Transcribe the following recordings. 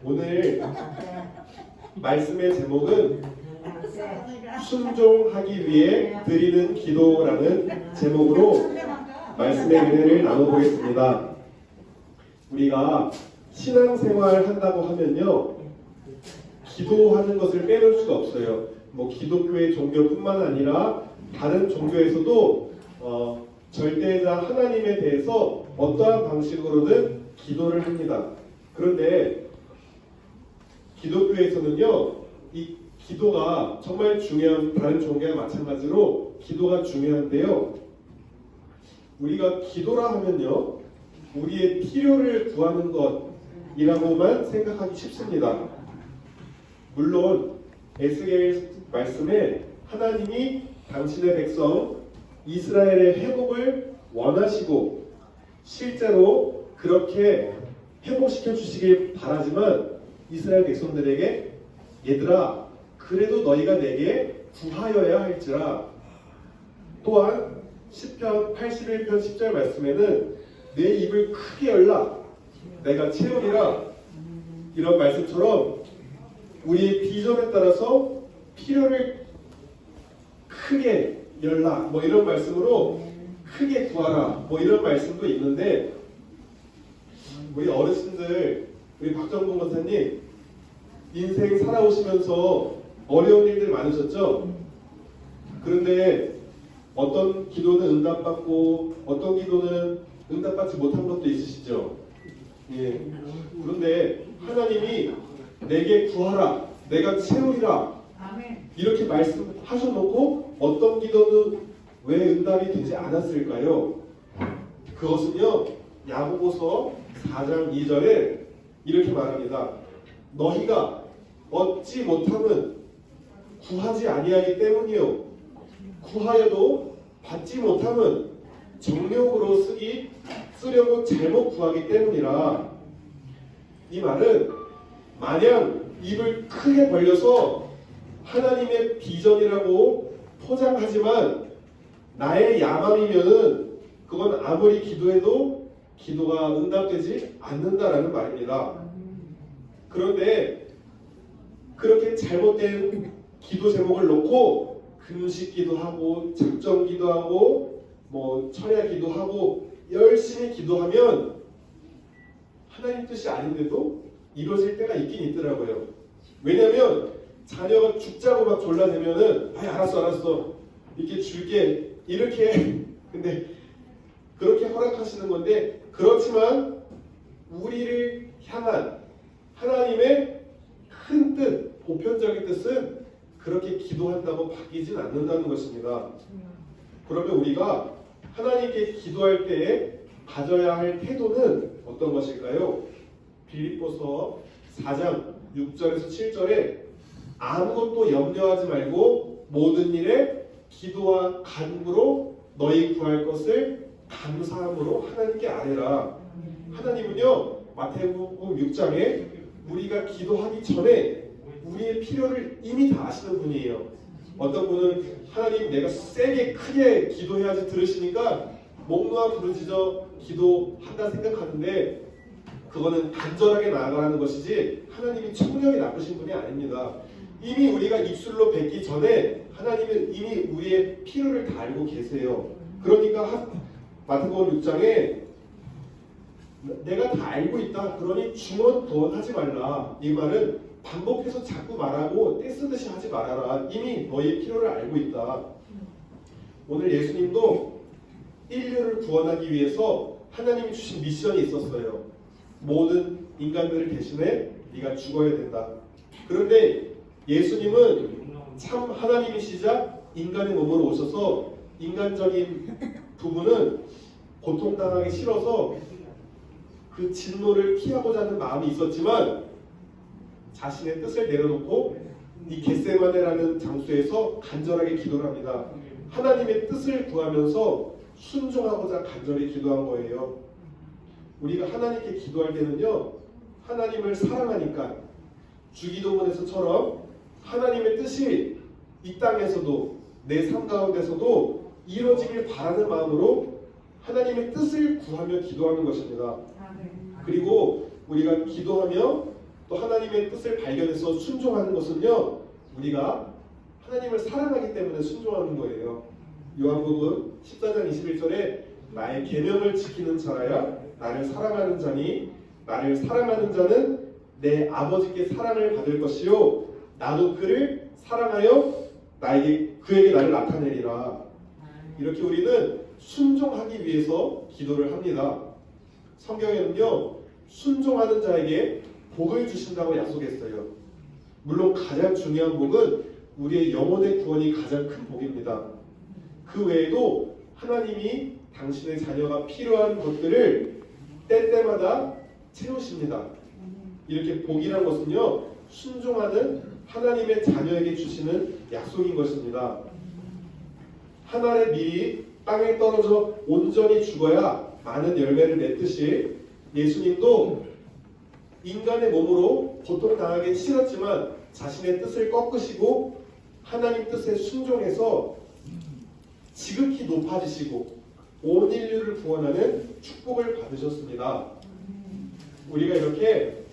오늘 말씀의 제목은 순종하기 위해 드리는 기도라는 제목으로 말씀의 은혜를 나눠보겠습니다. 우리가 신앙생활 한다고 하면요, 기도하는 것을 빼놓을 수가 없어요. 뭐 기독교의 종교뿐만 아니라 다른 종교에서도 절대자 하나님에 대해서 어떠한 방식으로든 기도를 합니다. 그런데 기독교에서는요, 이 기도가 정말 중요한, 다른 종교와 마찬가지로 기도가 중요한데요, 우리가 기도라 하면요, 우리의 필요를 구하는 것이라고만 생각하기 쉽습니다. 물론 에스겔 말씀에 하나님이 당신의 백성 이스라엘의 회복을 원하시고 실제로 그렇게 회복시켜 주시길 바라지만, 이스라엘 백성들에게 얘들아, 그래도 너희가 내게 구하여야 할지라. 또한 시편 81편 10절 말씀에는 내 입을 크게 열라 내가 채우리라, 이런 말씀처럼 우리의 비전에 따라서 필요를 크게 열라, 뭐 이런 말씀으로 크게 구하라, 뭐 이런 말씀도 있는데, 우리 어르신들, 우리 박정봉 권사님 인생 살아오시면서 어려운 일들 많으셨죠? 그런데 어떤 기도는 응답받고 어떤 기도는 응답받지 못한 것도 있으시죠? 예. 그런데 하나님이 내게 구하라, 내가 채우리라, 이렇게 말씀하셔놓고 어떤 기도는 왜 응답이 되지 않았을까요? 그것은요, 야고보서 4장 2절에 이렇게 말합니다. 너희가 얻지 못함은 구하지 아니하기 때문이요, 구하여도 받지 못함은 정욕으로 쓰려고 잘못 구하기 때문이라. 이 말은 마냥 입을 크게 벌려서 하나님의 비전이라고 포장하지만 나의 야망이면은 그건 아무리 기도해도 기도가 응답되지 않는다라는 말입니다. 그런데 그렇게 잘못된 기도 제목을 놓고 금식 기도하고 작정 기도하고 뭐 철야 기도하고 열심히 기도하면 하나님 뜻이 아닌데도 이루어질 때가 있긴 있더라고요. 왜냐면 자녀가 죽자고 막 졸라대면은 알았어 이렇게 줄게, 이렇게 근데 그렇게 허락하시는 건데, 그렇지만 우리를 향한 하나님의 큰 뜻, 보편적인 뜻은 그렇게 기도한다고 바뀌진 않는다는 것입니다. 그러면 우리가 하나님께 기도할 때에 가져야 할 태도는 어떤 것일까요? 빌립보서 4장 6절에서 7절에 아무것도 염려하지 말고 모든 일에 기도와 간구로 너희 구할 것을 감사함으로 하나님께 아뢰라. 하나님은요, 마태복음 6장에 우리가 기도하기 전에 우리의 필요를 이미 다 아시는 분이에요. 어떤 분은 하나님 내가 세게 크게 기도해야지 들으시니까 목 놓아 부르짖어 기도한다 생각하는데, 그거는 간절하게 나아가라는 것이지 하나님이 청력이 나쁘신 분이 아닙니다. 이미 우리가 입술로 뱉기 전에 하나님은 이미 우리의 필요를 다 알고 계세요. 그러니까 마태복음 6장에 내가 다 알고 있다, 그러니 중언부언하지 말라, 이 말은 반복해서 자꾸 말하고 떼쓰듯이 하지 말아라, 이미 너의 필요를 알고 있다. 오늘 예수님도 인류를 구원하기 위해서 하나님이 주신 미션이 있었어요. 모든 인간들을 대신해 네가 죽어야 된다. 그런데 예수님은 참 하나님이시자 인간의 몸으로 오셔서 인간적인 부분은 고통당하기 싫어서 그 진노를 피하고자 하는 마음이 있었지만 자신의 뜻을 내려놓고 이 겟세마네라는 장소에서 간절하게 기도를 합니다. 하나님의 뜻을 구하면서 순종하고자 간절히 기도한 거예요. 우리가 하나님께 기도할 때는요, 하나님을 사랑하니까 주기도문에서처럼 하나님의 뜻이 이 땅에서도 내 삶 가운데서도 이루어지길 바라는 마음으로 하나님의 뜻을 구하며 기도하는 것입니다. 그리고 우리가 기도하며 또 하나님의 뜻을 발견해서 순종하는 것은요, 우리가 하나님을 사랑하기 때문에 순종하는 거예요. 요한복음 14장 21절에 나의 계명을 지키는 자라야 나를 사랑하는 자니 나를 사랑하는 자는 내 아버지께 사랑을 받을 것이요 나도 그를 사랑하여 그에게 나를 나타내리라. 이렇게 우리는 순종하기 위해서 기도를 합니다. 성경에는요, 순종하는 자에게 복을 주신다고 약속했어요. 물론 가장 중요한 복은 우리의 영혼의 구원이 가장 큰 복입니다. 그 외에도 하나님이 당신의 자녀가 필요한 것들을 때때마다 채우십니다. 이렇게 복이란 것은요, 순종하는 하나님의 자녀에게 주시는 약속인 것입니다. 한 알의 밀이 땅에 떨어져 온전히 죽어야 많은 열매를 맺듯이 예수님도 인간의 몸으로 고통당하기 싫었지만 자신의 뜻을 꺾으시고 하나님 뜻에 순종해서 지극히 높아지시고 온 인류를 구원하는 축복을 받으셨습니다. 우리가 이렇게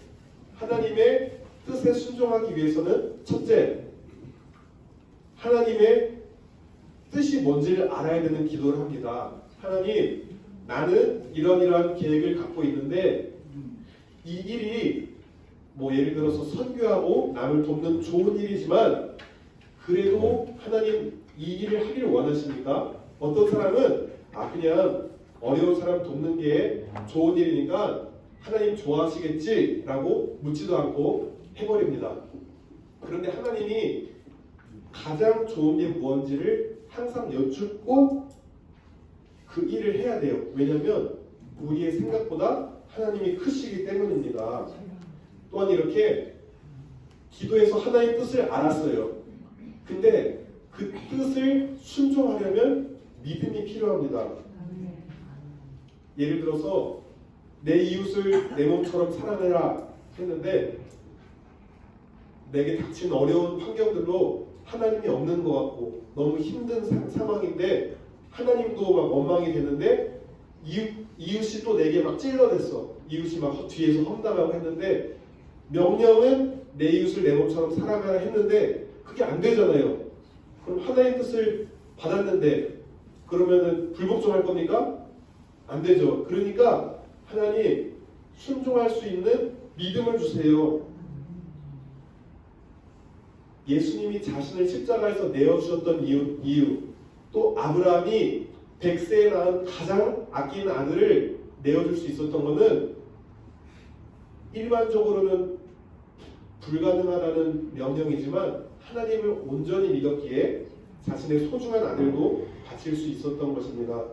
하나님의 뜻에 순종하기 위해서는 첫째, 하나님의 뜻이 뭔지를 알아야 되는 기도를 합니다. 하나님, 나는 이러한 계획을 갖고 있는데 이 일이 예를 들어서 선교하고 남을 돕는 좋은 일이지만 그래도 하나님 이 일을 하기를 원하십니까? 어떤 사람은 그냥 어려운 사람 돕는 게 좋은 일이니까 하나님 좋아하시겠지라고 묻지도 않고 해버립니다. 그런데 하나님이 가장 좋은 게 무엇인지를 항상 여쭙고 그 일을 해야 돼요. 왜냐하면 우리의 생각보다 하나님이 크시기 때문입니다. 또한 이렇게 기도해서 하나님의 뜻을 알았어요. 근데 그 뜻을 순종하려면 믿음이 필요합니다. 예를 들어서 내 이웃을 내 몸처럼 사랑해라 했는데 내게 닥친 어려운 환경들로 하나님이 없는 것 같고 너무 힘든 상황인데 하나님도 막 원망이 되는데 이웃이 또 내게 막 찔러댔어. 이웃이 막 뒤에서 험담하고 했는데 명령은 내 이웃을 내 몸처럼 사랑하라 했는데 그게 안 되잖아요. 그럼 하나님의 뜻을 받았는데 그러면은 불복종할 겁니까? 안 되죠. 그러니까 하나님 순종할 수 있는 믿음을 주세요. 예수님이 자신을 십자가에서 내어주셨던 이유, 또 아브라함이 100세에 낳은 가장 아끼는 아들을 내어줄 수 있었던 것은 일반적으로는 불가능하다는 명령이지만 하나님을 온전히 믿었기에 자신의 소중한 아들도 바칠 수 있었던 것입니다.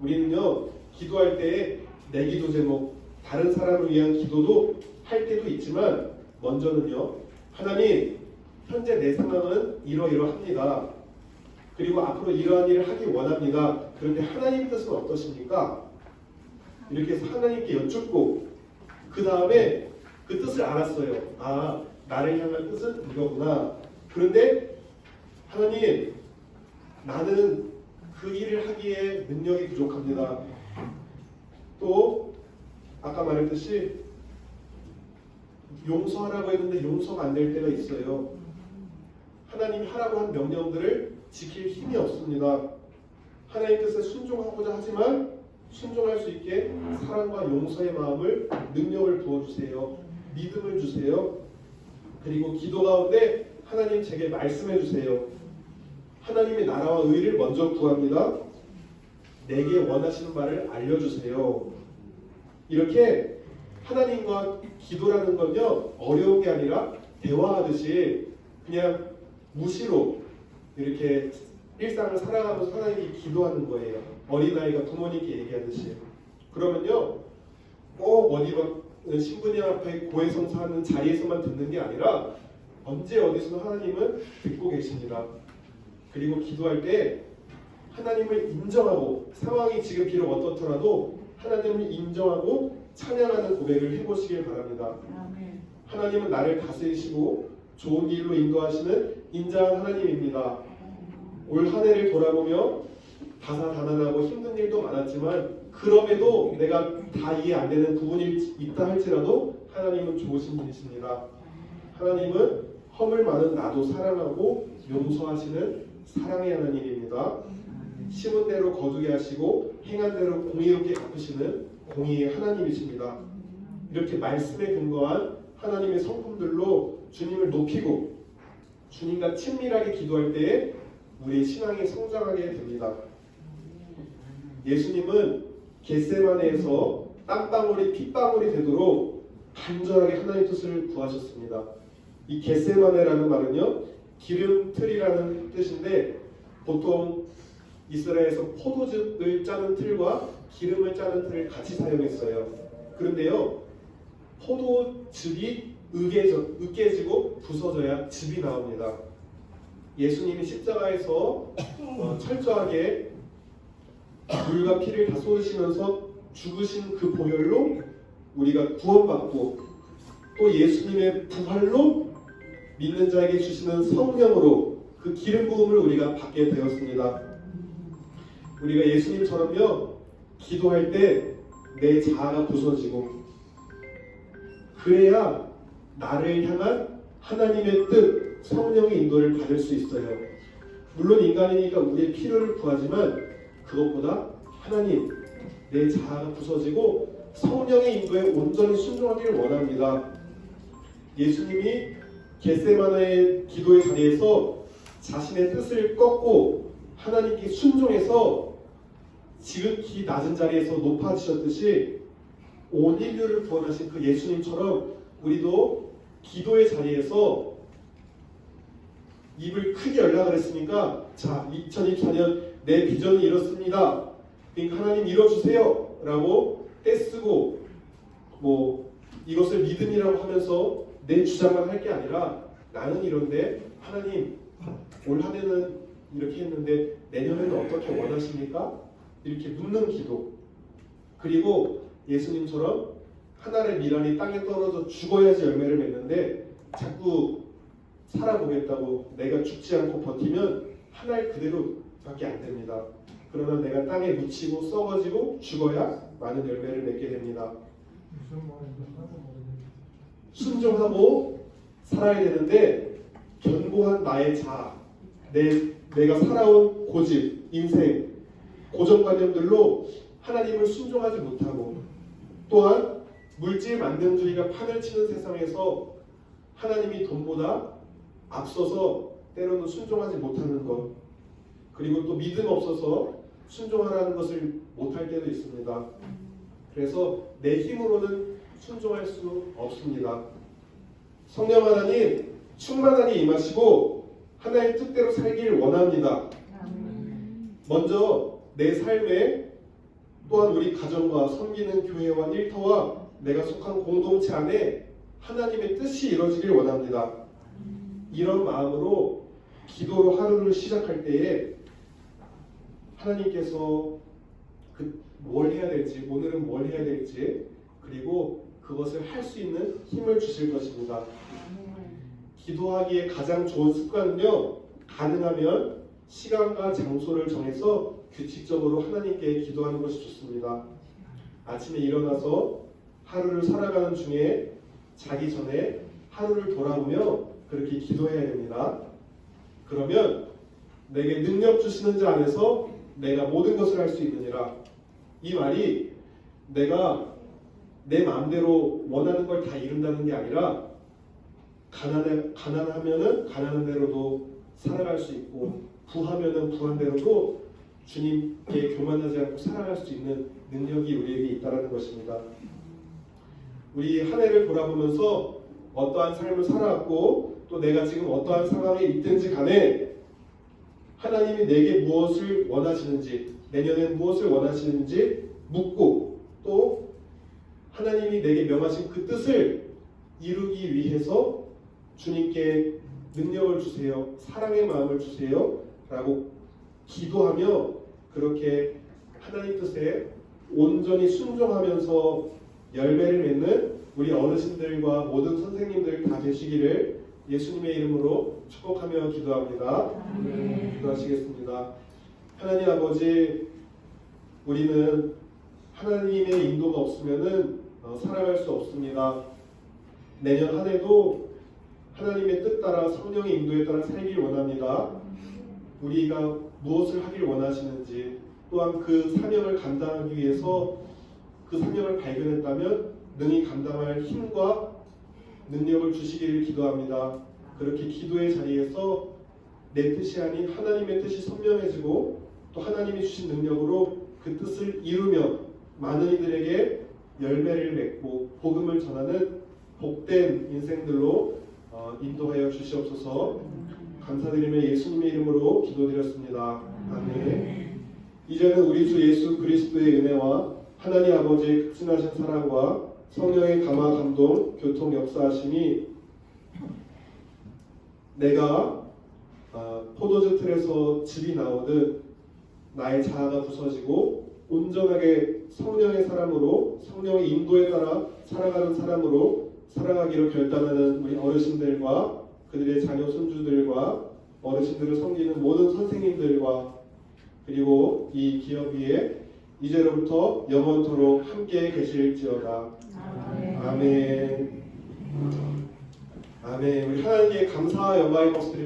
우리는요, 기도할 때에 내 기도 제목, 다른 사람을 위한 기도도 할 때도 있지만 먼저는요, 하나님, 현재 내 상황은 이러이러합니다. 그리고 앞으로 이러한 일을 하기 원합니다. 그런데 하나님 뜻은 어떠십니까? 이렇게 해서 하나님께 여쭙고 그 다음에 그 뜻을 알았어요. 나를 향한 뜻은 이거구나. 그런데 하나님, 나는 그 일을 하기에 능력이 부족합니다. 또 아까 말했듯이 용서하라고 했는데 용서가 안 될 때가 있어요. 하나님이 하라고 한 명령들을 지킬 힘이 없습니다. 하나님 뜻에 순종하고자 하지만 순종할 수 있게 사랑과 용서의 마음을, 능력을 부어주세요. 믿음을 주세요. 그리고 기도 가운데 하나님 제게 말씀해 주세요. 하나님의 나라와 의를 먼저 구합니다. 내게 원하시는 바를 알려주세요. 이렇게 하나님과 기도라는 건요, 어려운 게 아니라 대화하듯이 그냥 무시로 이렇게 일상을 살아가면서 하나님께 기도하는 거예요. 어린아이가 부모님께 얘기하듯이. 그러면요, 꼭 어디 막 신부님 앞에 고해성사하는 자리에서만 듣는 게 아니라 언제 어디서나 하나님은 듣고 계십니다. 그리고 기도할 때 하나님을 인정하고, 상황이 지금 비록 어떻더라도 하나님을 인정하고 찬양하는 고백을 해보시길 바랍니다. 하나님은 나를 다스리시고 좋은 길로 인도하시는 인자한 하나님입니다. 올 한 해를 돌아보며 다사다난하고 힘든 일도 많았지만 그 그럼에도 내가 다 이해 안 되는 부분이 있다 할지라도 하나님은 좋으신 분이십니다. 하나님은 허물 많은 나도 사랑하고 용서하시는 사랑의 하나님입니다. 심은 대로 거두게 하시고 행한 대로 공의롭게 갚으시는 공의의 하나님이십니다. 이렇게 말씀에 근거한 하나님의 성품들로 주님을 높이고 주님과 친밀하게 기도할 때에 우리의 신앙이 성장하게 됩니다. 예수님은 겟세마네에서 땀방울이 핏방울이 되도록 간절하게 하나님의 뜻을 구하셨습니다. 이 겟세마네라는 말은요, 기름틀이라는 뜻인데 보통 이스라엘에서 포도즙을 짜는 틀과 기름을 짜는 틀을 같이 사용했어요. 그런데요, 포도즙이 으깨지고 부서져야 즙이 나옵니다. 예수님이 십자가에서 철저하게 물과 피를 다 쏟으시면서 죽으신 그 보혈로 우리가 구원받고 또 예수님의 부활로 믿는 자에게 주시는 성령으로 그 기름 부음을 우리가 받게 되었습니다. 우리가 예수님처럼요, 기도할 때 내 자아가 부서지고 그래야 나를 향한 하나님의 뜻, 성령의 인도를 받을 수 있어요. 물론 인간이니까 우리의 필요를 구하지만 그것보다 하나님, 내 자아가 부서지고 성령의 인도에 온전히 순종하기를 원합니다. 예수님이 겟세마네의 기도의 자리에서 자신의 뜻을 꺾고 하나님께 순종해서 지극히 낮은 자리에서 높아지셨듯이 온 인류를 구원하신 그 예수님처럼 우리도 기도의 자리에서 입을 크게 열라 그랬으니까 자, 2024년 내 비전이 이렇습니다. 그러니까 하나님 이뤄주세요 라고 떼쓰고 이것을 믿음이라고 하면서 내 주장만 할 게 아니라 나는 이런데 하나님 올 한 해는 이렇게 했는데 내년에는 어떻게 원하십니까? 이렇게 묻는 기도. 그리고 예수님처럼 하나의 미랄이 땅에 떨어져 죽어야지 열매를 맺는데 자꾸 살아보겠다고 내가 죽지 않고 버티면 한 알 그대로밖에 안 됩니다. 그러나 내가 땅에 묻히고 썩어지고 죽어야 많은 열매를 맺게 됩니다. 순종하고 살아야 되는데 견고한 나의 자아, 내가 살아온 고집, 인생, 고정관념들로 하나님을 순종하지 못하고 또한 물질 만능주의가 판을 치는 세상에서 하나님이 돈보다 앞서서 때로는 순종하지 못하는 것, 그리고 또 믿음 없어서 순종하라는 것을 못할 때도 있습니다. 그래서 내 힘으로는 순종할 수 없습니다. 성령 하나님 충만하게 임하시고 하나님 뜻대로 살길 원합니다. 먼저 내 삶에 또한 우리 가정과 섬기는 교회와 일터와 내가 속한 공동체 안에 하나님의 뜻이 이루어지길 원합니다. 이런 마음으로 기도로 하루를 시작할 때에 하나님께서 뭘 해야 될지, 오늘은 뭘 해야 될지, 그리고 그것을 할 수 있는 힘을 주실 것입니다. 기도하기에 가장 좋은 습관은요, 가능하면 시간과 장소를 정해서 규칙적으로 하나님께 기도하는 것이 좋습니다. 아침에 일어나서 하루를 살아가는 중에 자기 전에 하루를 돌아보며 그렇게 기도해야 됩니다. 그러면 내게 능력 주시는 자 안에서 내가 모든 것을 할 수 있느니라. 이 말이 내가 내 마음대로 원하는 걸 다 이룬다는 게 아니라 가난하면은 가난한 대로도 살아갈 수 있고 부하면은 부한 대로도 주님께 교만하지 않고 살아갈 수 있는 능력이 우리에게 있다는 것입니다. 우리 한 해를 돌아보면서 어떠한 삶을 살아왔고 또 내가 지금 어떠한 상황에 있든지 간에 하나님이 내게 무엇을 원하시는지, 내년엔 무엇을 원하시는지 묻고 또 하나님이 내게 명하신 그 뜻을 이루기 위해서 주님께 능력을 주세요, 사랑의 마음을 주세요 라고 기도하며 그렇게 하나님 뜻에 온전히 순종하면서 열매를 맺는 우리 어르신들과 모든 선생님들 다 되시기를 예수님의 이름으로 축복하며 기도합니다. 기도하시겠습니다. 하나님 아버지, 우리는 하나님의 인도가 없으면은 살아갈 수 없습니다. 내년 한 해도 하나님의 뜻 따라 성령의 인도에 따라 살길 원합니다. 우리가 무엇을 하길 원하시는지, 또한 그 사명을 감당하기 위해서 그 사명을 발견했다면 능히 감당할 힘과 능력을 주시기를 기도합니다. 그렇게 기도의 자리에서 내 뜻이 아닌 하나님의 뜻이 선명해지고 또 하나님이 주신 능력으로 그 뜻을 이루며 많은 이들에게 열매를 맺고 복음을 전하는 복된 인생들로 인도하여 주시옵소서. 감사드리며 예수님의 이름으로 기도드렸습니다. 아멘. 이제는 우리 주 예수 그리스도의 은혜와 하나님 아버지의 극진하신 사랑과 성령의 감화 감동 교통 역사하심이 내가 포도주 틀에서 즙이 나오듯 나의 자아가 부서지고 온전하게 성령의 사람으로 성령의 인도에 따라 살아가는 사람으로 살아가기로 결단하는 우리 어르신들과 그들의 자녀 손주들과 어르신들을 섬기는 모든 선생님들과 그리고 이 기업 위에 이제로부터 영원토록 함께 계실지어다. 아멘. 아멘. 우리 하나님께 감사와 영광의 박수 드립니다.